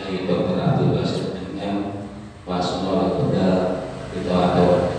Syekh Dr. Abdul Basit MM Wasnul Tunggal itu ada.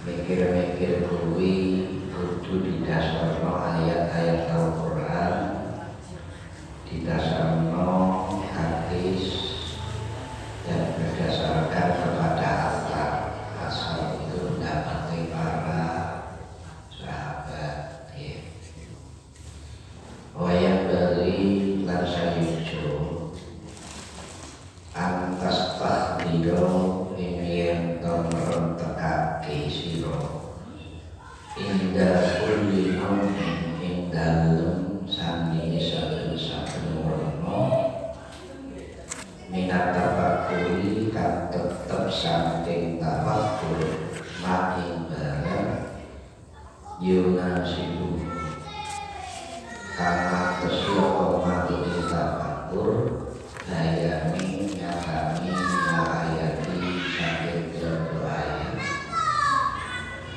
Mikir-mikir kuwi kudu didasarno ayat-ayat Al-Qur'an, didasarno hadis, dan berdasarkan kepada asal itu mendapati para sahabat. Wayang beri lan sayujo antas takdiro ingin tomeron tekake siro indah kulli naumin ing dalem sani saben-saben warna minat tafakuri kan tetep saking tafakur makin bareng yunasibu karena tersiapa makin tafakur layani nyakami ayati saking berdoa ayat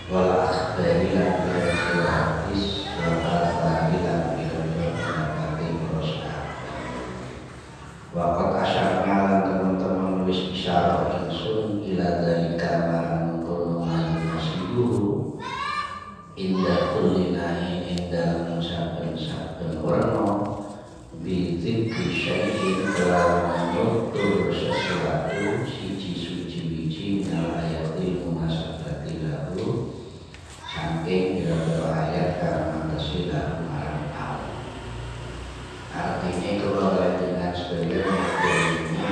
wal akhbari lan berdoa hadis wal akhbari lan berdoa penapati berusaha wakat asyarnya lan teman-teman wis isyarah insun ila dalika marang kulungan masibuhu indah kulinahin indah saben-saben warna bizikri syai'in kelawan nutur sesuatu siji suci-wiji minal ayatil munasabati lahu saking beberapa ayat karena tasilah marang Allah. Artinya kalau dengan sebenarnya ini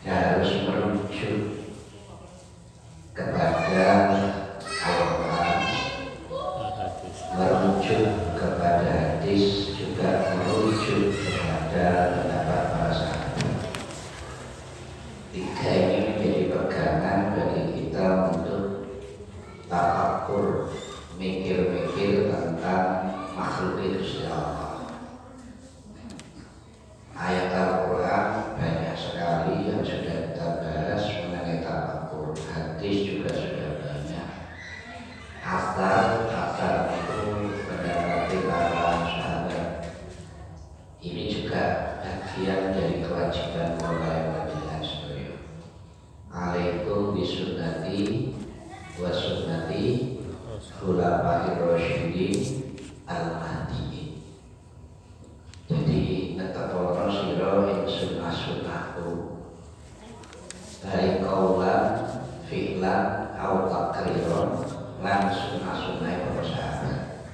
harus merujuk kepada Al-Quran, merujuk kepada hadis, juga merujuk kepada pendapat para sahabat. Tiga ini menjadi pegangan bagi kita untuk tafakkur, mikir-mikir tentang makhluk Gusti Allah. Ayat Al-Quran banyak sekali yang sudah kita bahas mengenai tafakkur. Hadis juga sudah banyak. Asar itu mendapati para sahabat. Ini juga bagian dari kewajiban kita yang berjalan sedoyo. Alaikum bisunnati khulafair rasyidin al-mahdiyyin. Jadi ngetepokno sira ing sunah-sunahku baik kaulan fi'lan au takriron lan sunah-sunah para sahabat.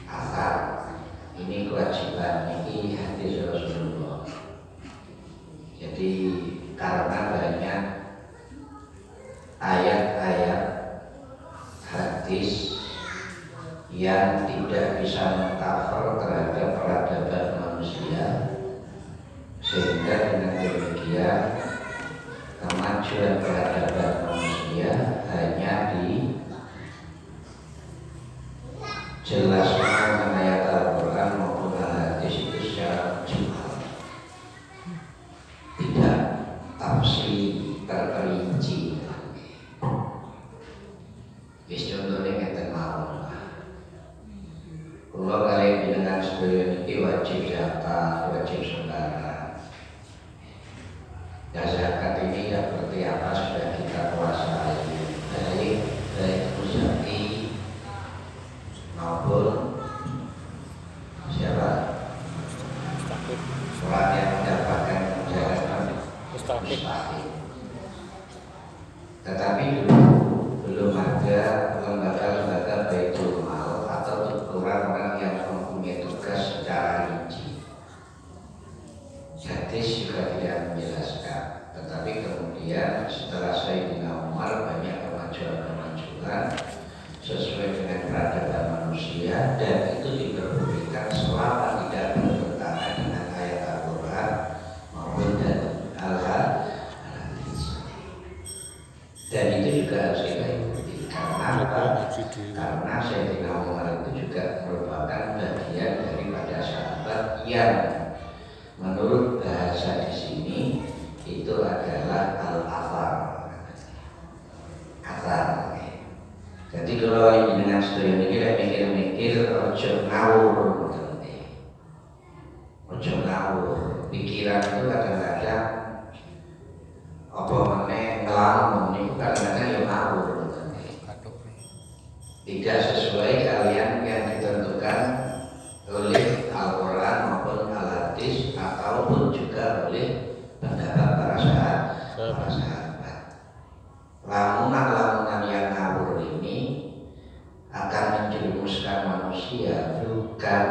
Asal ini kewajiban, ini hadis Rasulullah. Jadi karena banyak ayat-ayat hadis yang tidak bisa mengcover terhadap peradaban manusia, sehingga dengan demikian kemajuan peradaban manusia hanya dijelaskan dengan ayat Al-Quran maupun hadis itu secara jumlah, tidak tafsir terperinci. Wis contohnya ngeten mawon. Kula kali dengan sedaya niki wajib zakat, wajib sedekah. Ya zakat ini seperti apa sudah kita kuasai, baik muzaki maupun siapa orang yang mendapatkan jabatan mustaqim. Tetapi dulu belum ada lembaga-lembaga Baitul Mal atau orang-orang yang mempunyai tugas secara rinci. Hadis juga tidak menjelaskan, tetapi kemudian setelah Sayyidina Umar banyak kemajuan-kemajuan sesuai dengan peradaban manusia, dan itu diperbolehkan selama tidak bertentangan dengan ayat Al-Quran maupun Al-Hadis. Dan itu juga harus kita ikuti. Karena apa? Karena Sayyidina Umar itu juga merupakan bagian daripada sahabat yang menurut bahasa di sini itu adalah al-athar. Athar. Jadi kalau ini dengan sedaya niki mikir-mikir ojo ngawur, ojo ngawur. Pikiran itu kadang-kadang apa meneh ngelamun niku kadang-kadang ya ngawur. Tidak sesuai kalian yang ditentukan oleh Al-Quran maupun Al-Hadis ataupun juga oleh pendapat para sahabat. Lamunan-lamunan yang ngawur ini akan menjerumuskan manusia bukan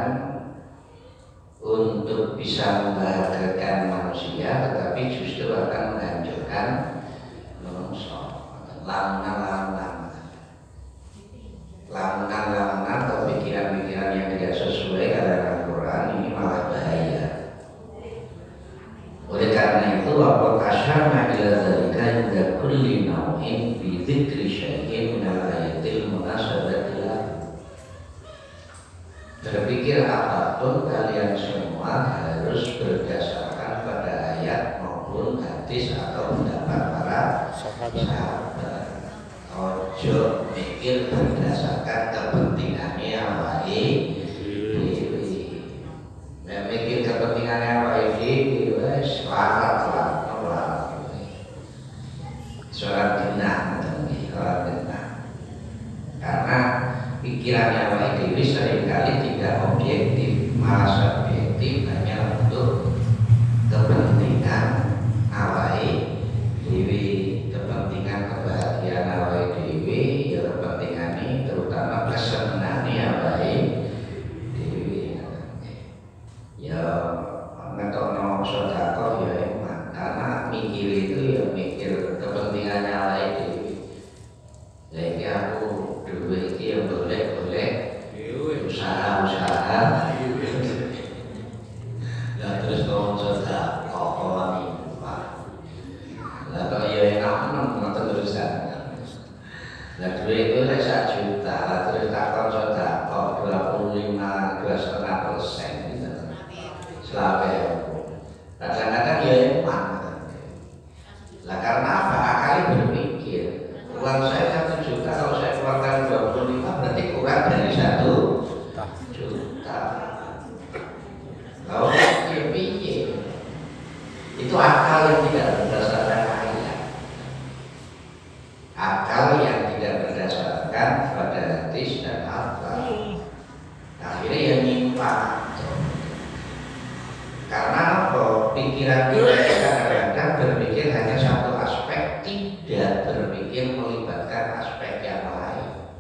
untuk bisa membahagiakan manusia, tetapi justru akan menghancurkan manusia. Lamunan atau pikiran-pikiran yang tidak sesuai dengan Al-Quran ini malah bahaya. Oleh karena itu, waqad asyarna ila dzalika inda kulli naw'in bi dzikri syai'in min al-ayatil munasabati lahu. Berpikir apapun kalian semua harus berdasarkan pada ayat maupun hadis atau pendapat para sahabat. Ojo mikir berdasarkan kepentingannya awake dhewe. Nek mikir kepentingannya awake dhewe wis larat. Soal genah karena pikirannya awake dhewe seringkali tidak objektif, malah subjektif, hanya untuk kepentingan awake dhewe, kepentingan kebahagiaan awake dhewe, ya kepentingan ini terutama kesenangan awake dhewe. Ya ngetokno sedekah ya emang karena mikir itu ya mikir kepentingannya awake dhewe. Jadi aku duit iki ya boleh usaha. Lah terus kok sedekah kok ini Pak. Lah kok ya enak ngoten terusan. Lah duit itu lek 1 juta, lah terus takon sedekah 25,5% gitu. Selawe. Kadang-kadang ya emang. Lah karena apa? Akalnya berpikir, uang saya 1 juta, kalau saya keluarkan 25 berarti kurang dari 1 juta. Kalau dia pikir itu akal yang tidak berdasarkan ayat. Akal yang tidak berdasarkan melibatkan pada hadis dan akal. Akhirnya yang nyimpang. Karena apa? Pikiran kita kadang-kadang berpikir hanya satu aspek, tidak berpikir melibatkan aspek yang lain.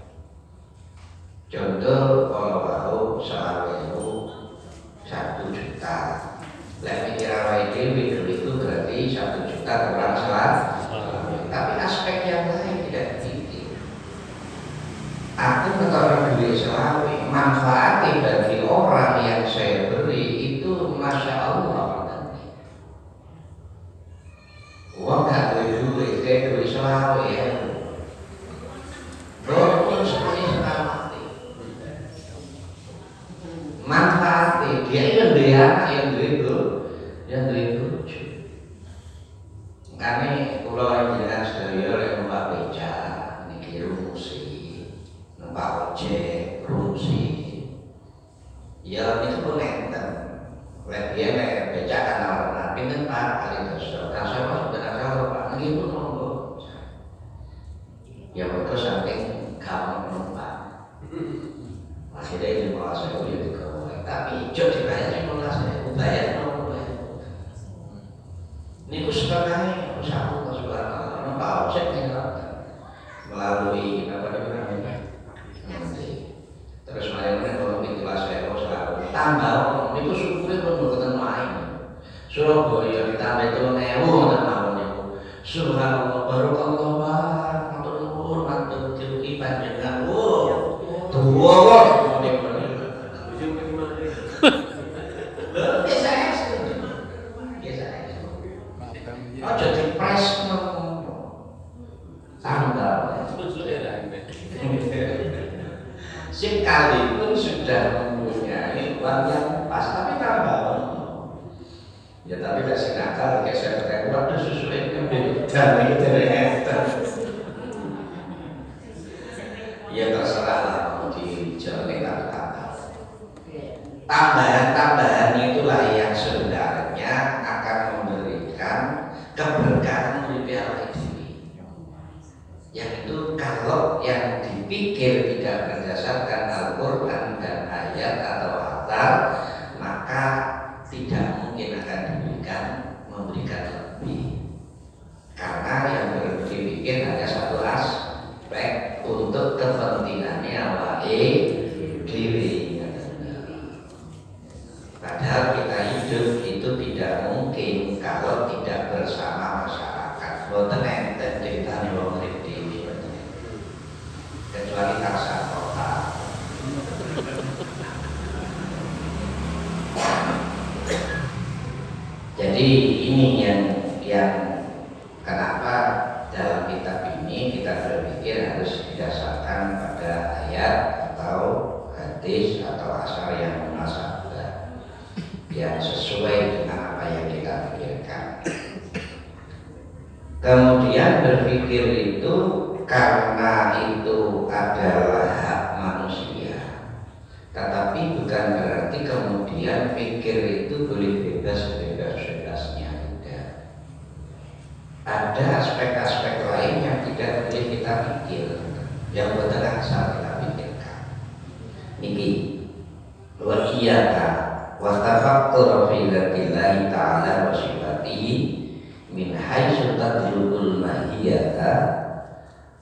Contoh, kalau selalu 1 juta, pikir awal itu berarti 1 juta kurang selalu. Tapi aspek yang lain tidak dipikir. Aku ketara duit selalu, manfaatnya bagi orang yang saya beri itu Masya Allah. Uang gak duit, kayak duit selalu ya. Walaupun semuanya setengah mati. Manfaatnya dia yang dia yang duit lucu. Kami pulau yang jalan sedaya oleh numpak beca, niki rumusi, numpak ojek, rumusi. Ya itu pun enten. Dia beca kan orang pinter Pak kali dosa. Kan saya masuk dengan saya Pak, niki pun monggo. Ya betul saking kamu numpak. Akhirnya ini malah saya udah dikeluarkan. Tapi jauh dibayar malah saya bayar nomor. Ini setengahnya, satu sebuah numpak ojek melalui apa namanya? Terus malamnya kalau pintu saya selalu tambah, itu syukurnya pun ketemu lain. Surabaya ditambah 3.000 tahun itu. Subhanallah barokallah Pak, matur nuwun matur diuki panjenengan. Tuwa kok. Aja dipres tanggal. Sekalipun sudah mempunyai uang yang pas, tapi tambah. Ya tapi gak senakal, kayak saya berkata, waduh susu ini beda lagi dari hektar. Ya terserah lah, mau dijalani tambah. Tambahan-tambahan itulah yang sebenarnya akan memberikan keberkahan di piala ini. Yang itu kalau yang dipikir tidak berdasarkan Al-Quran dan ayat atau akal, maka tidak mungkin akan memberikan lebih. Karena yang dipikir hanya satu aspek untuk kepentingannya awake dhewe. Padahal kita hidup itu tidak mungkin kalau tidak bersama masyarakat. Boten enten ceritane wong urip dhewe. Kecuali taksa kota. Jadi ini yang kenapa dalam kitab ini kita berpikir harus didasarkan pada ayat atau hadis atau asar yang munasabah yang sesuai dengan apa yang kita pikirkan. Kemudian berpikir itu karena itu adalah hak manusia, tetapi bukan berarti kemudian pikir itu boleh bebas-bebasnya, tidak. Ada aspek-aspek lain yang tidak boleh kita pikir, yang betul asal kita pikirkan. Niki wa iyyaka wa tafakkur fi dzatillahi ta'ala wa sifatihi min haitsu tadlul mahiyata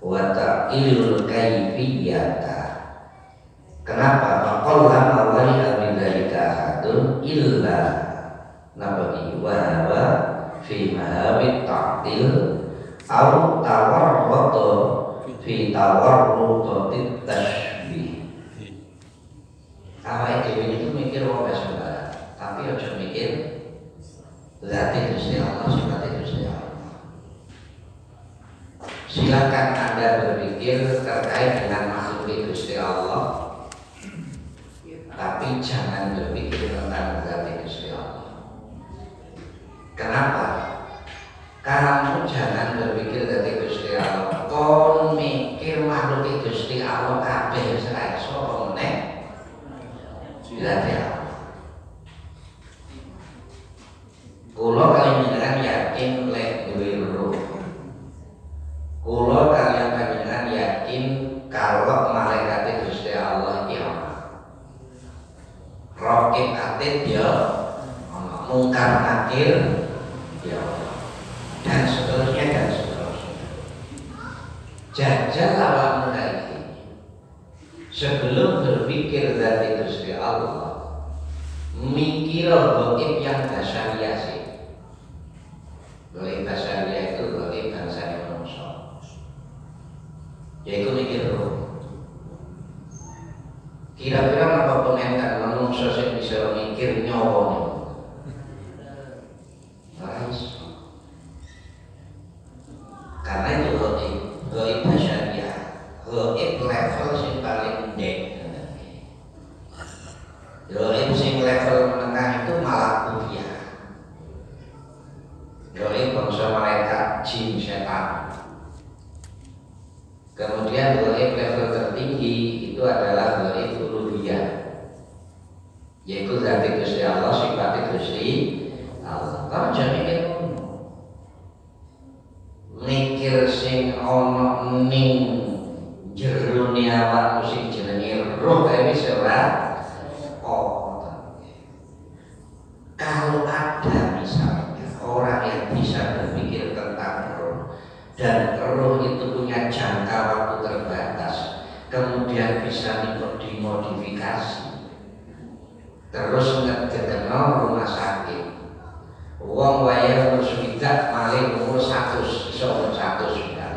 wa ta'ilul kayfiyata. Kenapa? Faqalla wali abidalika hadun illa nabagi wa fi mahabit ta'til au tawarrutu fi tawarrutu tashbih. Awake dhewe itu mikir wae sembarang, tapi aja mikir zat Gusti Allah, sifat Gusti Allah. Silakan Anda berpikir terkait dengan makhluk Gusti Allah, tapi jangan berpikir tentang zat Gusti Allah. Kenapa? Kamu jangan berpikir zat Gusti Allah. Kon mikir makhluk Gusti Allah kabeh wis ra iso meneh. Zat Allah. Kula kalian jenengan yakin lek duwe roh. Kula kalian panjenengan yakin kalau nakir ya dan seterusnya dan seterusnya. Jajal awakmu saiki sebelum berpikir dari Gusti Allah, mikir goib yang basaria sih. Goib basaria itu goib bangsanya manusia, yaitu mikir roh. Kira-kira apa komentar manusia yang bisa mikir nyawa karena itu goib basaria, goib level yang paling dek. Goib sing level menengah itu malakutia. Goib bangsa malaikat, jin, setan. Kemudian goib level tertinggi itu adalah goib uluhiyah, yaitu zat Gusti Allah, sifat Gusti Allah. Kamu jangan mikir sing ana ning jero awakmu sing jenenge roh wis ora. Kalau ada misalnya orang yang bisa berpikir tentang roh dan roh itu punya jangka waktu terbatas, kemudian bisa dimodifikasi, terus ngekenal rumah sakit, wong wayang umur swidak maling umur 100, iso umur 100 sudah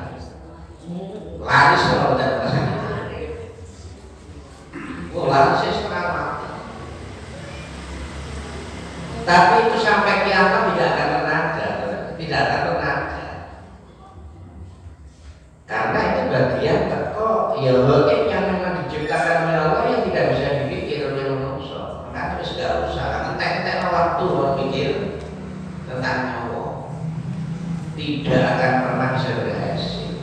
laris kalau udah rumah sakit. Laris setengah mati. Tapi itu sampai kiamat tidak akan tenaga, tidak akan tenaga. Karena itu bagian teko ya goib yang memang diciptakan oleh Allah yang tidak bisa dipikir oleh manusia. Maka itu tidak usah, entek-entek waktu berpikir tentang nyawa, tidak akan pernah bisa berhasil.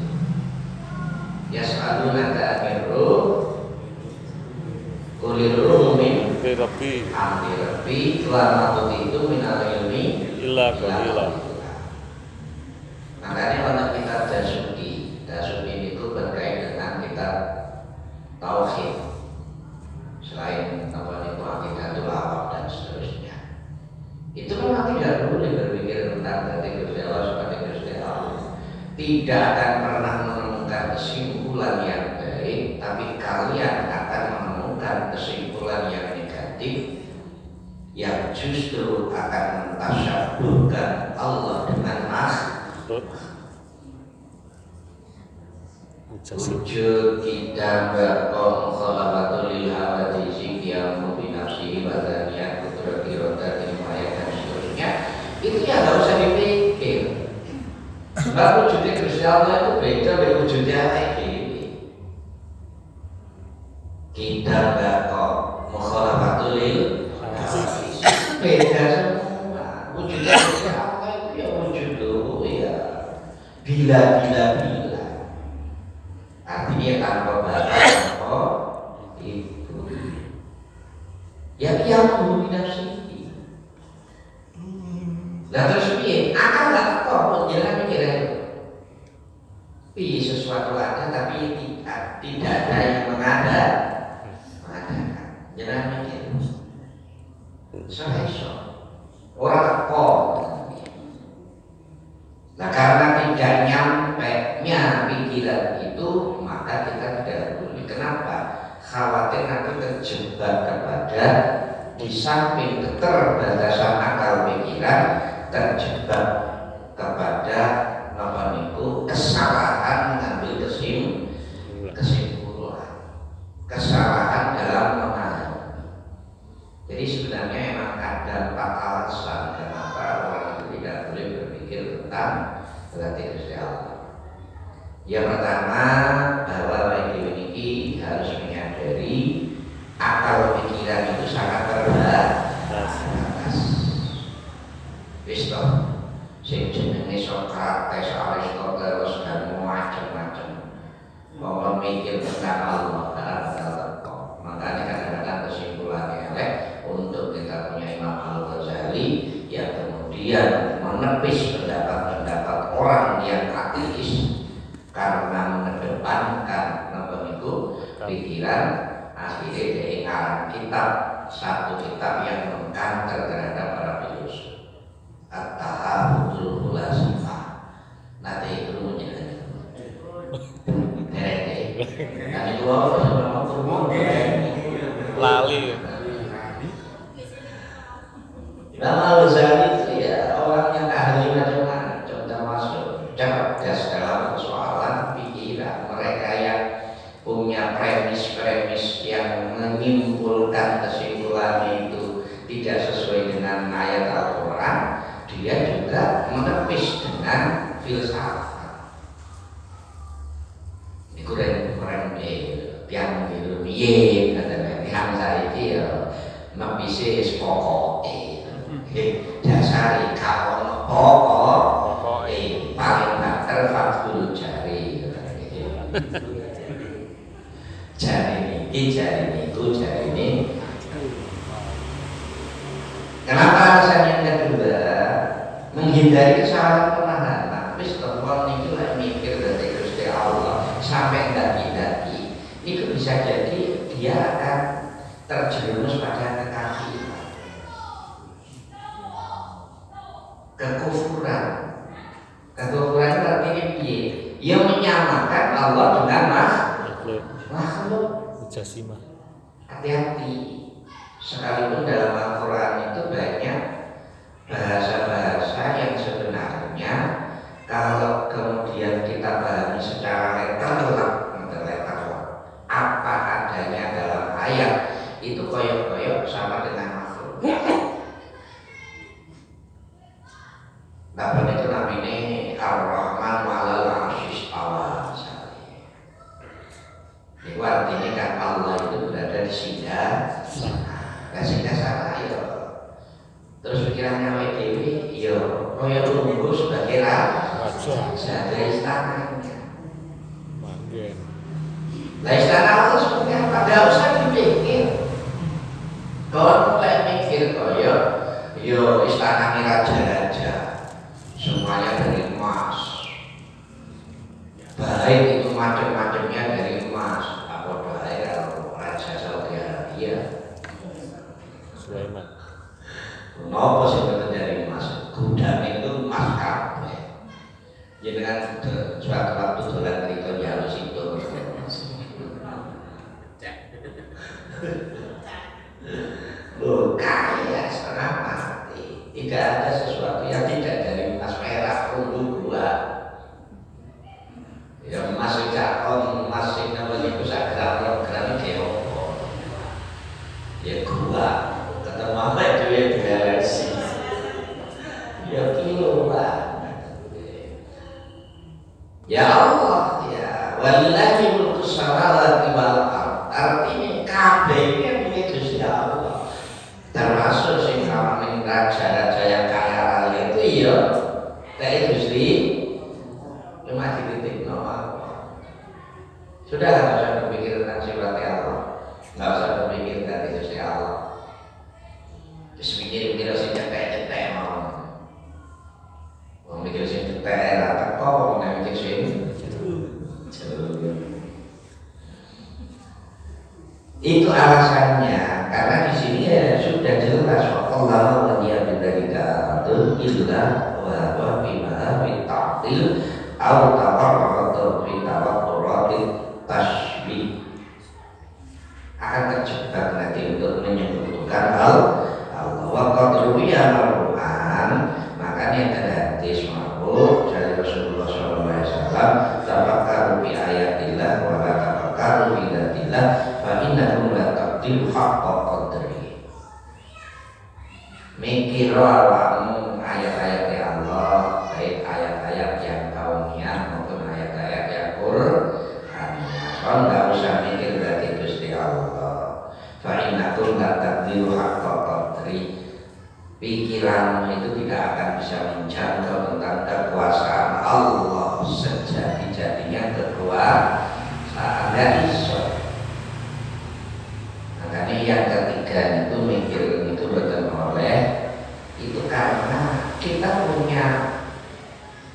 Ya selalu nanti akhiru kuliru min ambil lebih lama itu minal ilmi illa qalila. Makanya kalau kita Dasuki itu berkait dengan kita tauhid, selain apa itu akidatul awam dan seterusnya. Itu memang tidak boleh berpikir tentang dari Gusti Allah seperti Gusti Allah. Tidak akan pernah menemukan kesimpulan yang baik, tapi kalian akan menemukan kesimpulan yang negatif yang justru akan mentasyabuhkan Allah dengan makhluk. Wujud kita berkom khalafatul lil hawadisi qiyamu bi nafsihi wa dzaniyat qudrati rodatil maya dan seterusnya. Itu ya nggak usah dipikir. Sebab wujudnya Gusti Allah itu beda dari wujudnya lagi. Kita berkom khalafatul lil hawadisi beda semua. Wujudnya Gusti Allah itu ya wujud dulu ya bila artinya tanpa batas itu ya kiamu binafsihi. Lah terus piye? Akal gak teko pun jalan mikir itu. Piye sesuatu ada tapi tidak ada yang mengadakan. Jalan mikir. Iso. Orang teko. Nah karena tidak nyampe-nya pikiran itu, maka kita tidak boleh. Kenapa? Khawatir nanti terjebak kepada di samping keterbatasan akal pikiran, terjebak kepada kesalahan mengambil kesimpulan, kesalahan dalam memahami. Jadi sebenarnya memang ada 4 alasan kenapa orang itu tidak boleh berpikir tentang berarti Gusti Allah. Yang pertama, bahwa radio ini harus menyadari akal pikiran itu sangat terbatas. Wis to, sing jenenge Sokrates, Aristoteles dan macam-macam mau mikir tentang Allah bakal. Makanya kadang-kadang kesimpulannya untuk kita punya Imam Al-Ghazali yang kemudian menepis pendapat-pendapat orang yang ateis karena mengedepankan pikiran, akhirnya dia ngarang satu kitab yang mengkanter terhadap para filsuf. itu apa sama kurma lali. Imam Al-Ghazali itu ya orang yang ahli macam-macam, termasuk cerdas dalam persoalan pikiran. Mereka yang punya premis-premis yang menyimpulkan kesimpulan itu tidak sesuai dengan ayat Al-Quran, dia juga menepis dengan filsafat. Ini keren yang ilmiah katanya Hamzah itu ya mabise pokoke. Dasari kawan pokok paling banter faktul jari jari ini. Kenapa alasan yang kedua? Menghindari kesalahan pemahaman. Wis telepon niki lek mikir dari Gusti Allah sampai daki-daki, itu bisa jadi dia akan terjerumus pada kekafiran. Kekufuran artinya piye? Ia menyamakan Allah dengan makhluk. Mujasimah. Hati-hati. Sekalipun dalam Al-Quran itu banyak bahasa-bahasa yang sebenarnya kalau kemudian kita pahami secara literal apa adanya dalam ayat itu koyok-koyok sama dengan makhluk. Bapak itu namanya Ar-Rahman wa'alal arsyis istawa. Itu artinya kan Allah itu berada di singgah sana ya. Terus pikirannya awake dhewe ya kaya lungguh sebagai raja istananya. Lah istana Allah seperti apa? Gak usah dipikir. Kalau mulai mikir kaya ya istana raja-raja semuanya dari emas. Baik itu macam-macamnya dari emas. Apa bahaya Raja Saudi Arabia Sulaiman. Kenapa sih dari emas? Gudang itu emas kabeh. Jadi kan suatu waktu dolan itu jalur situ. Loh kaya setengah mati. Tidak ada sesuatu yang tidak dari emas merah perunggu gua. Ya emas cakon, emas sing namanya pusat gram iki opo. Ya gua ketemu apa itu ya galaksi. Ya kilo lah. Ya Allah ya walillahi mulku samawati wal ardh. Artinya kabeh iki punya Gusti Allah. Termasuk sing namanya raja-raja yang kaya raya itu ya dari Gusti cuma titik sudah nggak usah berpikir tentang sifatnya Allah, nggak usah berpikir tentang Gusti Allah. Terus mikir sih cetek mau mikir sih cetek lah, kok mau mikir sih itu alasannya karena di sini ya sudah jelas Allah waliyadzubillah illa wa bima bitta'til au tawarratu fi tawakkuratil tasbih akan terjebak nanti untuk menyebutkan Allah wa qadruya marfu'an. Makanya ada hadis marfu dari Rasulullah SAW, tafakkaru bi ayatillah wa la tafakkaru bi dzatillah fa innahu la taqdiru haqqa qadri. Mikir awakmu ayat-ayat Allah, baik ayat-ayat yang kauniyah maupun ayat-ayat yang Quran. Nggak usah mikir berarti Gusti Allah. Fa innakum la taqdiru haqqa qadri. Pikiranmu itu tidak akan bisa menjangkau tentang kekuasaan Allah sejati-jatinya kekuasaan dari iso. Makanya yang ketiga itu mikir itu betul oleh itu karena kita punya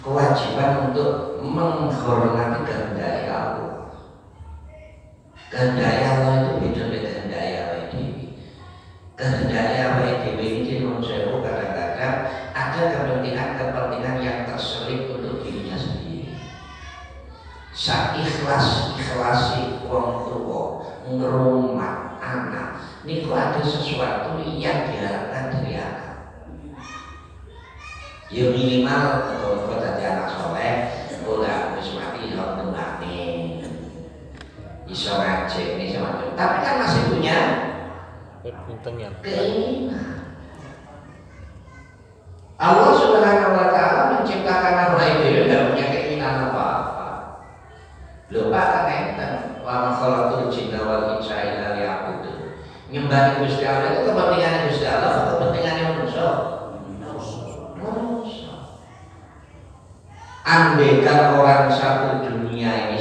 kewajiban untuk menghormati kehendak Allah. Kehendak Allah itu beda dengan kehendak Allah ini. Kehendak Allah ini manusia kadang-kadang ada kepentingan yang terselip untuk dirinya sendiri. sak ikhlas-ikhlasi wong tuwa ngrumat anak niku ada sesuatu yang diharapkan dari anak. Ya minimal kalau dadi anak soleh, ora wis mati ya tembane. Iso ngajak ini sama itu. Tapi kan masih punya keinginan. Allah Subhanahu wa taala menciptakan Allah itu tidak punya keinginan apa-apa. Lupa kan enten wa ma khalaqul jinna wal insa illa liya'budun. Nyembah Gusti Allah itu kepentingan Gusti Allah atau kepentingan manusia? Manusia. Andaikan orang satu dunia ini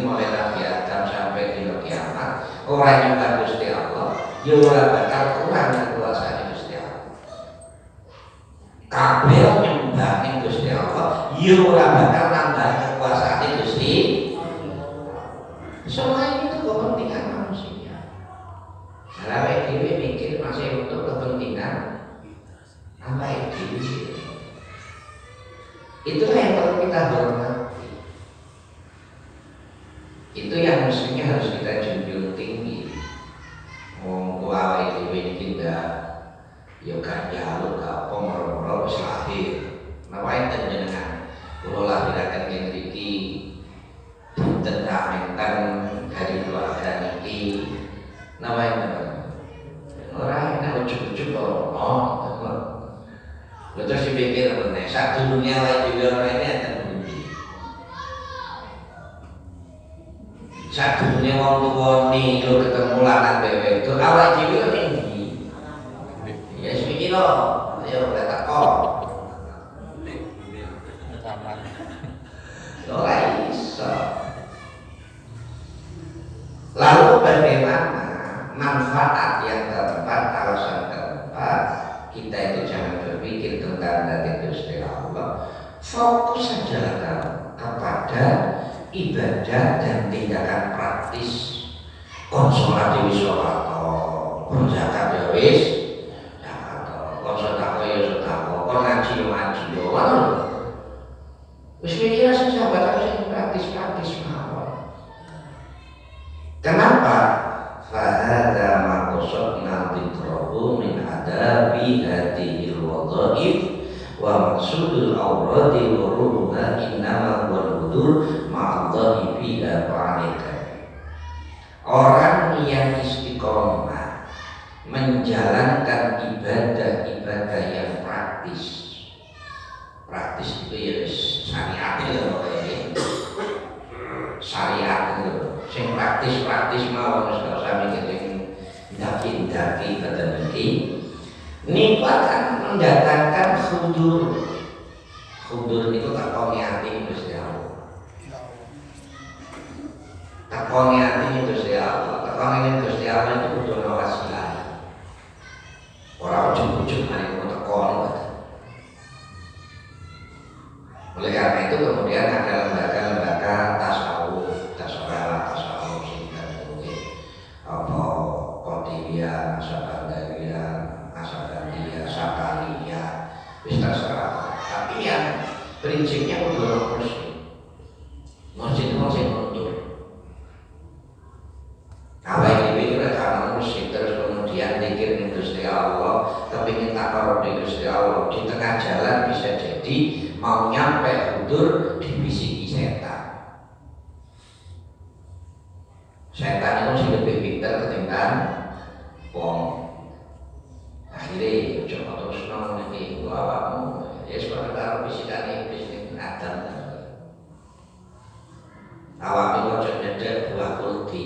mulai Nabi Adam sampai di kiamat orang nyembah Gusti Allah, ya ora bakal kurang kekuasaan Gusti Allah. Kabeh nyembah Gusti Allah, ya ora bakal nambah kekuasaan Gusti. Semua itu kepentingan manusia. Kalau dewe mikir masih untuk kepentingan apa itu? Itulah yang perlu kita hormati. Itu yang mestinya harus kita junjung tinggi. Awake dhewe iki ndak ya gak njaluk gak apa moro-moro wis lahir. Napa enten jenengan kula lahiraken ing mriki tentang dari keluarga niki. Napa enten? Ora enak ujug-ujug ora. Terus dipikir meneh sak dunia wae dhewe ora ini enten pundi. Sak dunia wong tuwani yo ketemu lanang dhewe itu awak dhewe kok ndi. Ya sepiki lho, ayo ora teko. Taman. Ora iso. Lalu bagaimana manfaat yang keempat, alasan keempat, kita itu jangan berpikir tentang dari Gusti Allah, fokus saja kepada ibadah dan tindakan praktis. Kon sholat dewi sholat, kon zakat dewi zakat, kon sedekah ya sedekah, kon ngaji yo ngono. Wis mikir sahabat harus praktis mawon. Kenapa? Fahadha maqsadna dzikrahu min adabi hadhil wadhaif wa maqsudul awradi wa ruhuha innama wal hudur ma'adhahi fiha fa'alika. Orang yang istiqomah menjalankan ibadah-ibadah yang praktis itu ya syariat itu syariat itu sing praktis mawon wis usah mikir sing daki badan iki niku akan mendatangkan khudur itu takoni ati Gusti Allah. Takoni ati Gusti Allah, takoni Gusti Allah itu kudu ana wasilah. Ora ujug-ujug mari takon. Oleh karena itu kemudian ada lembaga-lembaga tasawuf Qadiriyah, Nasabaniyah, Sakariyah, wis terserah. Tapi yang prinsipnya kudu ono masjid itu masih mundur. Apa ini kira karena musik terus kemudian dikir ning Gusti Allah, kepingin takar di Gusti Allah di tengah jalan bisa jadi mau nyampe hudur dibisiki setan. Setan itu sih lebih pintar ketimbang wong. Akhirnya coba terus nong nanti awakmu ya seperti kalau bisikane bisnis Adam. Awakmu ojo nyedek buah kulti.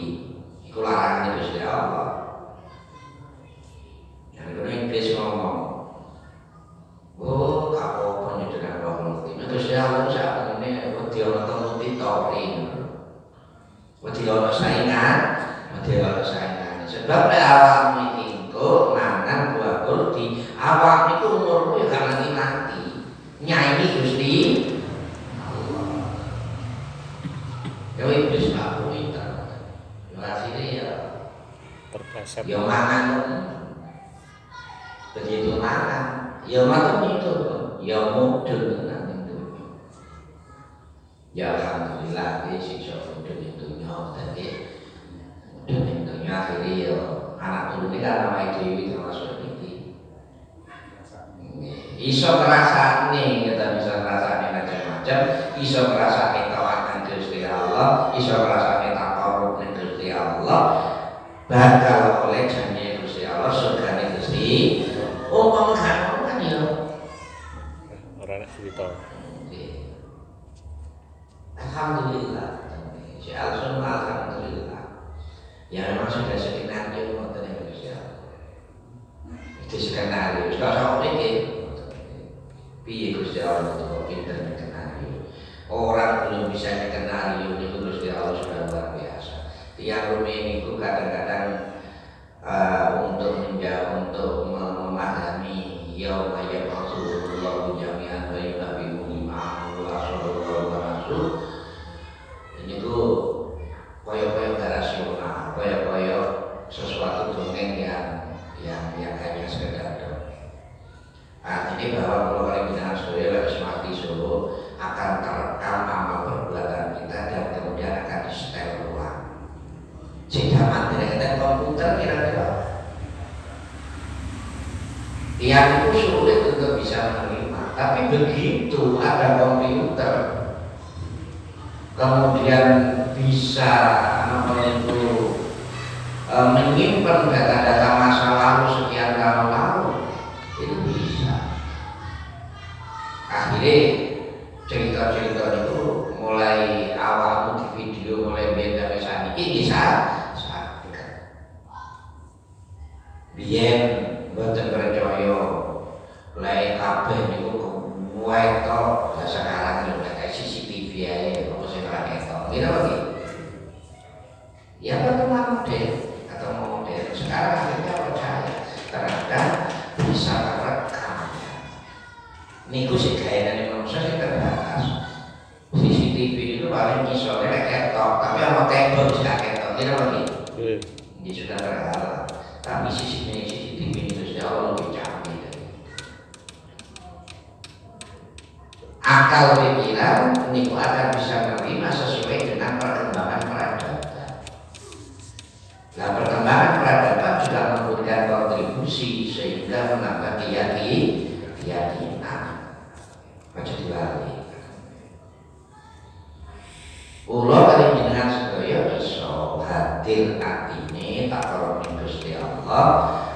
Iku larangan Gusti Allah. Yang kedua Inggris ngomong, oh apa nyedek buah kulti. Gusti Allah saat ini wedi ana temudi tori. Wedi ana saingan. Sebab lek awakmu iki engko mangan buah kulti, awak itu umurmu ya gak mati. Nyanyi Gusti Allah. Ya wis gak pinter. Ya asline ya terpleset. Ya mangan begitu mangan. Ya matur itu. Ya mudun nang itu. Ya alhamdulillah iki sisa dunya dadi dunya akhire yo anak turune kan awake dhewe termasuk iki. Iso ngrasakne kita bisa ngrasakne macam-macam, iso ngrasakne tawakan Gusti Allah, iso ngrasakne takarrub ning Gusti Allah, bakal oleh janji Gusti Allah surgane Gusti. Umpama kan yo ora nek cerita. Alhamdulillah, si Alsun alhamdulillah. Ya memang sudah skenario ngoten ya Gusti Allah. Itu skenario, sudah mikir. Piye Gusti Allah itu pinter skenario. Orang belum bisa skenario itu Gusti Allah sudah luar biasa. Tiang rumit itu kadang-kadang untuk memahami yauma yab'atsullahu jami'an wa yunabbi'uhum bima 'amilu sallallahu alaihi wasallam. Ini tuh koyo-koyo gak rasional, koyo-koyo sesuatu dongeng yang hanya sekedar dongeng. Artinya bahwa kalau kalian bilang Surya harus mati Solo akan terekam amal perbuatan kita dan kemudian akan di-setel ulang. Zaman dengan komputer kira-kira yang itu sulit untuk bisa menerima, tapi begitu ada komputer kemudian bisa menyimpan data-data masa lalu sekian tahun lalu, itu bisa. Akhirnya cerita-cerita itu mulai awal di video mulai beda misalnya ini bisa biyen boten percaya lek kabeh niku kemueto sekarang yo kayak CCTV ae apa sing ora ketok. Gitu lagi. Ya perkembangan model sekarang akhirnya percaya terhadap bisa terekam. Niku sing gaenane manusia sing terbatas. CCTV itu paling isolnya ketok, tapi apa tembok bisa ketok. Gitu lagi. Ini sudah terhalang. Tapi CCTV itu jauh lebih canggih. Akal pikiran niku akan bisa menerima sesuai dengan perkembangan peradaban. Nah, perkembangan peradaban juga memberikan kontribusi sehingga menambah keyakinan. Aja diwali. Ulo kali jenengan sedaya iso hadir atine takarub Gusti Allah